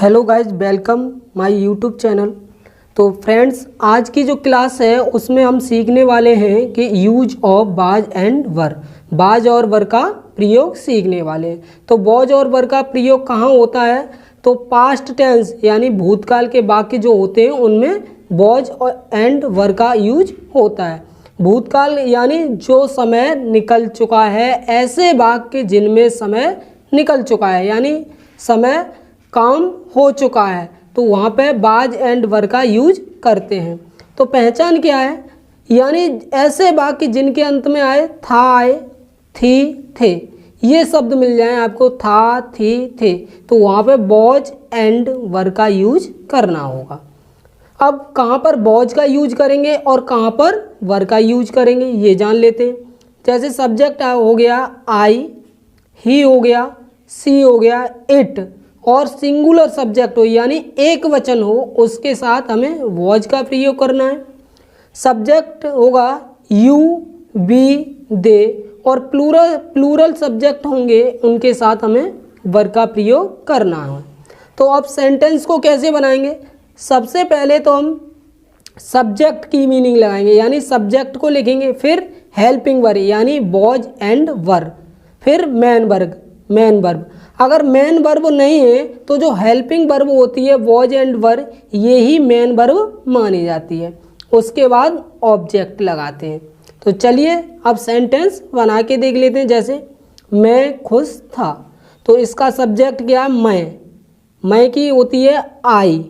Hello guys, welcome my YouTube channel. तो friends, आज की जो क्लास है उसमें हम सीखने वाले हैं कि यूज ऑफ बाज एंड वर, बाज और वर का प्रयोग सीखने वाले हैं। तो बाज और वर का प्रयोग कहाँ होता है? तो पास्ट टेंस यानी भूतकाल के वाक्य जो होते हैं उनमें बाज एंड वर का यूज होता है। भूतकाल यानी जो समय निकल चुका है, ऐसे वाक्य जिनमें समय निकल चुका है यानी समय काम हो चुका है, तो वहाँ पे बाज एंड वर का यूज करते हैं। तो पहचान क्या है? यानी ऐसे वाक्य जिनके अंत में आए था, आए, थी, थे, ये शब्द मिल जाए आपको, था, थी, थे, तो वहाँ पे बाज एंड वर का यूज करना होगा। अब कहाँ पर बाज का यूज करेंगे और कहाँ पर वर का यूज करेंगे ये जान लेते हैं। जैसे सब्जेक्ट हो गया आई, ही हो गया, सी हो गया, इट, और सिंगुलर सब्जेक्ट हो यानी एक वचन हो, उसके साथ हमें वॉज का प्रयोग करना है। सब्जेक्ट होगा यू, वी, दे, और प्लूरल सब्जेक्ट होंगे, उनके साथ हमें वर का प्रयोग करना है। तो अब सेंटेंस को कैसे बनाएंगे? सबसे पहले तो हम सब्जेक्ट की मीनिंग लगाएंगे यानी सब्जेक्ट को लिखेंगे, फिर हेल्पिंग वर्ब यानी वॉज एंड वर, फिर मेन वर्ब। अगर मेन वर्ब नहीं है तो जो हेल्पिंग वर्ब होती है वॉज एंड वर, ये ही मेन वर्ब मानी जाती है। उसके बाद ऑब्जेक्ट लगाते हैं। तो चलिए अब सेंटेंस बना के देख लेते हैं। जैसे मैं खुश था, तो इसका सब्जेक्ट क्या है? मैं की होती है आई।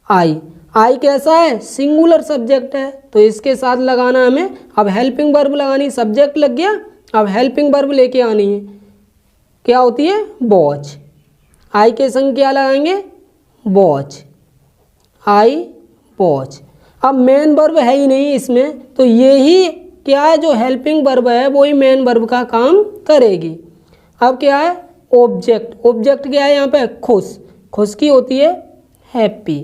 आई कैसा है? सिंगुलर सब्जेक्ट है, तो इसके साथ लगाना हमें, अब हेल्पिंग वर्ब लगानी, सब्जेक्ट लग गया, अब हेल्पिंग वर्ब लेके आनी है, क्या होती है? वॉच। आई के संग क्या लगाएंगे? Watch, I watch. अब मेन वर्ब है ही नहीं इसमें, तो ये ही क्या है, जो हेल्पिंग वर्ब है वो ही मेन वर्ब का काम करेगी। अब क्या है? ऑब्जेक्ट। ऑब्जेक्ट क्या है यहाँ पे? खुश। खुश की होती है हैप्पी।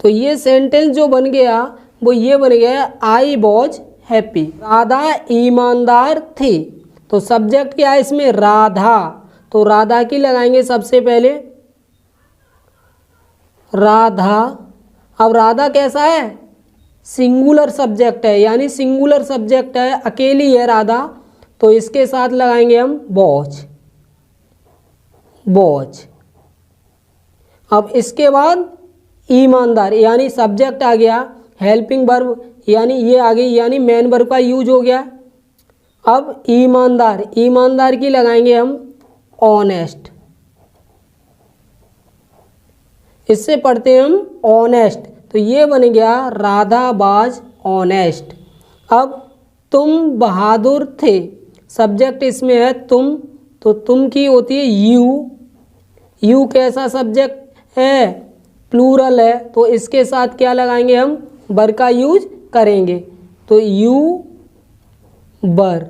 तो ये सेंटेंस जो बन गया वो ये बन गया, आई वॉज हैप्पी। राधा ईमानदार थी, तो सब्जेक्ट क्या है इसमें? राधा, तो राधा की लगाएंगे सबसे पहले, राधा। अब राधा कैसा है? सिंगुलर सब्जेक्ट है यानी सिंगुलर सब्जेक्ट है, अकेली है राधा, तो इसके साथ लगाएंगे हम वॉच। अब इसके बाद ईमानदार यानी सब्जेक्ट आ गया, हेल्पिंग वर्ब यानी ये आ गई यानी मेन वर्ब का यूज हो गया। अब ईमानदार की लगाएंगे हम ऑनेस्ट। इससे पढ़ते हैं हम ऑनेस्ट, तो ये बन गया राधा वाज ऑनेस्ट। अब तुम बहादुर थे, सब्जेक्ट इसमें है तुम, तो तुम की होती है यू कैसा सब्जेक्ट है? प्लूरल है, तो इसके साथ क्या लगाएंगे हम? वर का यूज करेंगे, तो यू बर।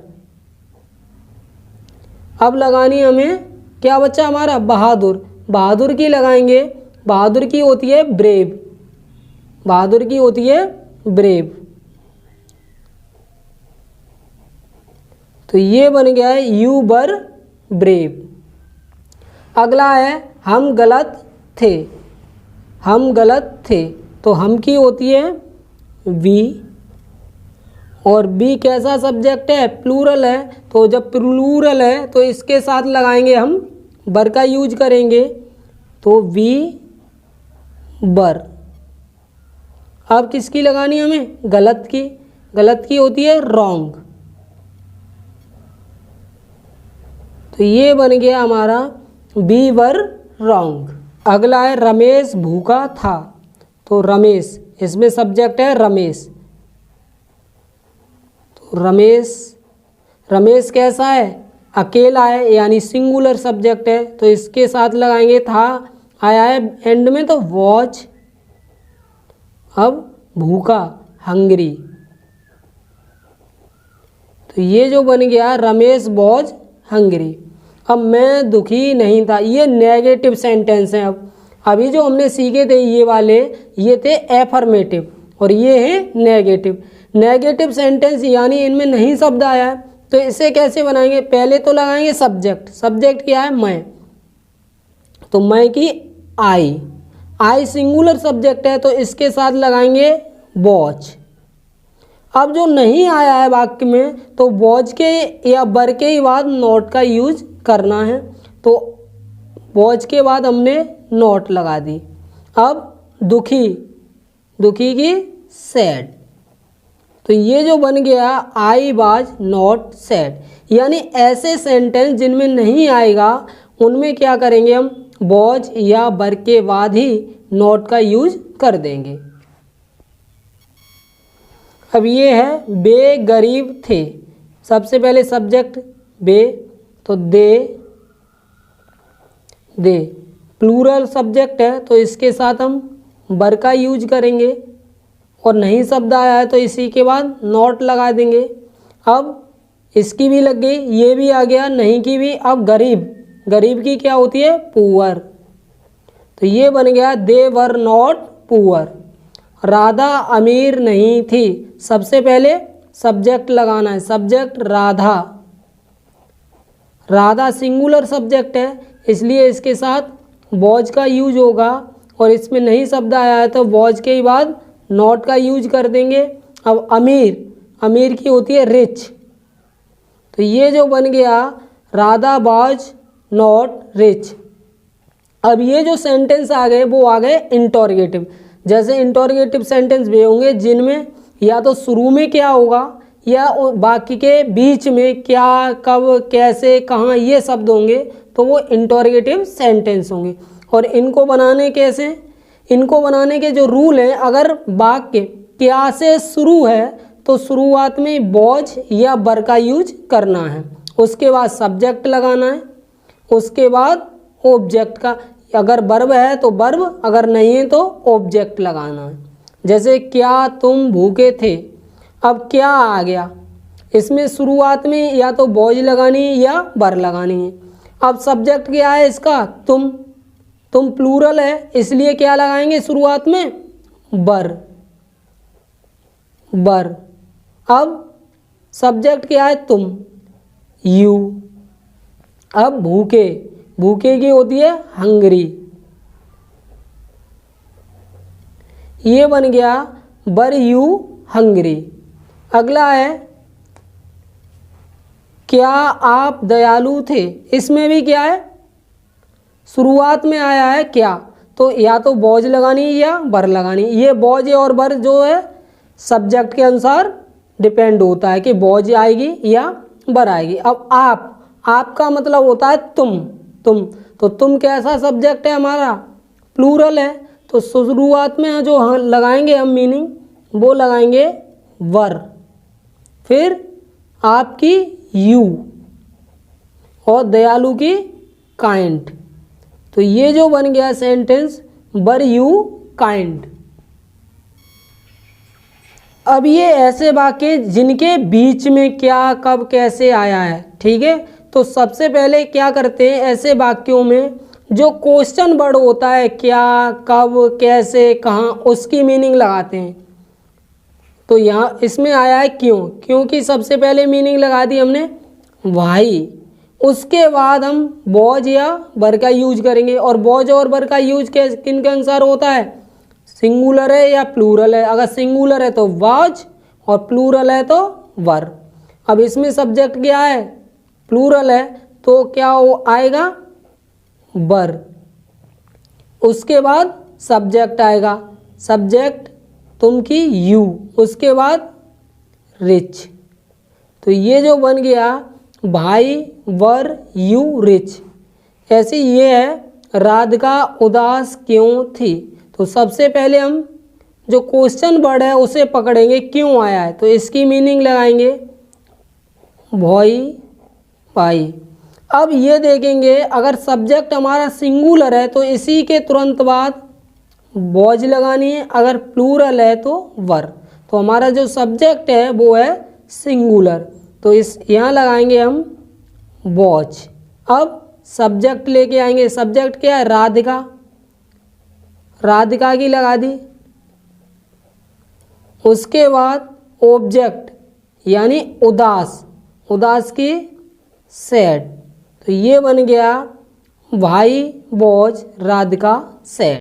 अब लगानी हमें क्या बच्चा हमारा? बहादुर की लगाएंगे, बहादुर की होती है ब्रेव। तो ये बन गया है यू बर ब्रेव। अगला है हम गलत थे, तो हम की होती है वी, और बी कैसा सब्जेक्ट है? प्लूरल है, तो जब प्लूरल है तो इसके साथ लगाएंगे हम वर का यूज करेंगे, तो वी बर। अब किसकी लगानी हमें? गलत की होती है रॉन्ग। तो ये बन गया हमारा बी वर रॉन्ग। अगला है रमेश भूखा था, तो रमेश इसमें सब्जेक्ट है रमेश, रमेश कैसा है? अकेला है यानी सिंगुलर सब्जेक्ट है, तो इसके साथ लगाएंगे था, आया है एंड में तो वॉच। अब भूखा हंग्री, तो ये जो बन गया रमेश वॉज हंग्री। अब मैं दुखी नहीं था, ये नेगेटिव सेंटेंस है। अब अभी जो हमने सीखे थे ये वाले, ये थे एफर्मेटिव और ये है नेगेटिव सेंटेंस यानी इनमें नहीं शब्द आया है, तो इसे कैसे बनाएंगे? पहले तो लगाएंगे सब्जेक्ट क्या है? मैं। तो मैं की आई सिंगुलर सब्जेक्ट है तो इसके साथ लगाएंगे वॉच। अब जो नहीं आया है वाक्य में तो वॉच के या वर के ही बाद नॉट का यूज करना है, तो वॉच के बाद हमने नॉट लगा दी। अब दुखी की सैड, तो ये जो बन गया आई वाज नॉट सैड, यानी ऐसे सेंटेंस जिनमें नहीं आएगा उनमें क्या करेंगे हम वॉज या वर के बाद ही नॉट का यूज कर देंगे। अब ये है वे गरीब थे, सबसे पहले सब्जेक्ट वे, तो दे प्लूरल सब्जेक्ट है तो इसके साथ हम वर का यूज करेंगे, और नहीं शब्द आया है तो इसी के बाद नॉट लगा देंगे। अब इसकी भी लग गई, ये भी आ गया, नहीं की भी। अब गरीब की क्या होती है पुअर, तो ये बन गया दे वर नॉट पुअर। राधा अमीर नहीं थी, सबसे पहले सब्जेक्ट लगाना है, सब्जेक्ट राधा सिंगुलर सब्जेक्ट है इसलिए इसके साथ वॉज का यूज होगा, और इसमें नहीं शब्द आया है तो वॉज के ही बाद नॉट का यूज कर देंगे। अब अमीर की होती है रिच, तो ये जो बन गया राधा वाज नॉट रिच। अब ये जो सेंटेंस आ गए वो आ गए इंटरोगेटिव। जैसे इंटरोगेटिव सेंटेंस वे होंगे जिनमें या तो शुरू में क्या होगा या बाकी के बीच में क्या, कब, कैसे, कहाँ, ये शब्द होंगे, तो वो इंटरोगेटिव सेंटेंस होंगे। और इनको बनाने कैसे, इनको बनाने के जो रूल हैं, अगर वाक्य क्या से शुरू है तो शुरुआत में वॉज या वर का यूज करना है, उसके बाद सब्जेक्ट लगाना है, उसके बाद ऑब्जेक्ट का, अगर वर्ब है तो वर्ब, अगर नहीं है तो ऑब्जेक्ट लगाना है। जैसे क्या तुम भूखे थे, अब क्या आ गया, इसमें शुरुआत में या तो वॉज लगानी है या वर लगानी है। अब सब्जेक्ट क्या है इसका तुम प्लूरल है इसलिए क्या लगाएंगे शुरुआत में वर। अब सब्जेक्ट क्या है तुम, यू। अब भूखे की होती है हंग्री, ये बन गया वर यू हंग्री। अगला है क्या आप दयालु थे, इसमें भी क्या है शुरुआत में आया है क्या, तो या तो वॉज लगानी या वर लगानी। ये वॉज और वर जो है सब्जेक्ट के अनुसार डिपेंड होता है कि वॉज आएगी या वर आएगी। अब आपका मतलब होता है तुम, तो तुम कैसा सब्जेक्ट है हमारा प्लूरल है, तो शुरुआत में जो लगाएंगे हम मीनिंग वो लगाएंगे वर, फिर आपकी यू और दयालु की काइंड। तो ये जो बन गया सेंटेंस वर यू काइंड। अब ये ऐसे वाक्य जिनके बीच में क्या, कब, कैसे आया है, ठीक है। तो सबसे पहले क्या करते हैं ऐसे वाक्यों में जो क्वेश्चन वर्ड होता है क्या, कब, कैसे, कहाँ, उसकी मीनिंग लगाते हैं। तो यहाँ इसमें आया है क्योंकि सबसे पहले मीनिंग लगा दी हमने वाई, उसके बाद हम वॉज या वर का यूज करेंगे। और वॉज और वर का यूज किन के अनुसार होता है, सिंगुलर है या प्लूरल है। अगर सिंगुलर है तो वॉज और प्लूरल है तो वर। अब इसमें सब्जेक्ट क्या है प्लूरल है तो क्या आएगा वर, उसके बाद सब्जेक्ट आएगा, सब्जेक्ट तुम की यू, उसके बाद रिच। तो ये जो बन गया भाई वर यू रिच। ऐसे ये है राधिका उदास क्यों थी। तो सबसे पहले हम जो क्वेश्चन वर्ड है उसे पकड़ेंगे क्यों आया है, तो इसकी मीनिंग लगाएंगे भाई। अब ये देखेंगे अगर सब्जेक्ट हमारा सिंगुलर है तो इसी के तुरंत बाद वॉज लगानी है, अगर प्लूरल है तो वर। तो हमारा जो सब्जेक्ट है वो है सिंगुलर, तो इस यहाँ लगाएंगे हम वॉच। अब सब्जेक्ट लेके आएंगे, सब्जेक्ट क्या है राधिका की लगा दी, उसके बाद ऑब्जेक्ट यानी उदास की सैड। तो ये बन गया Why was Radhika sad?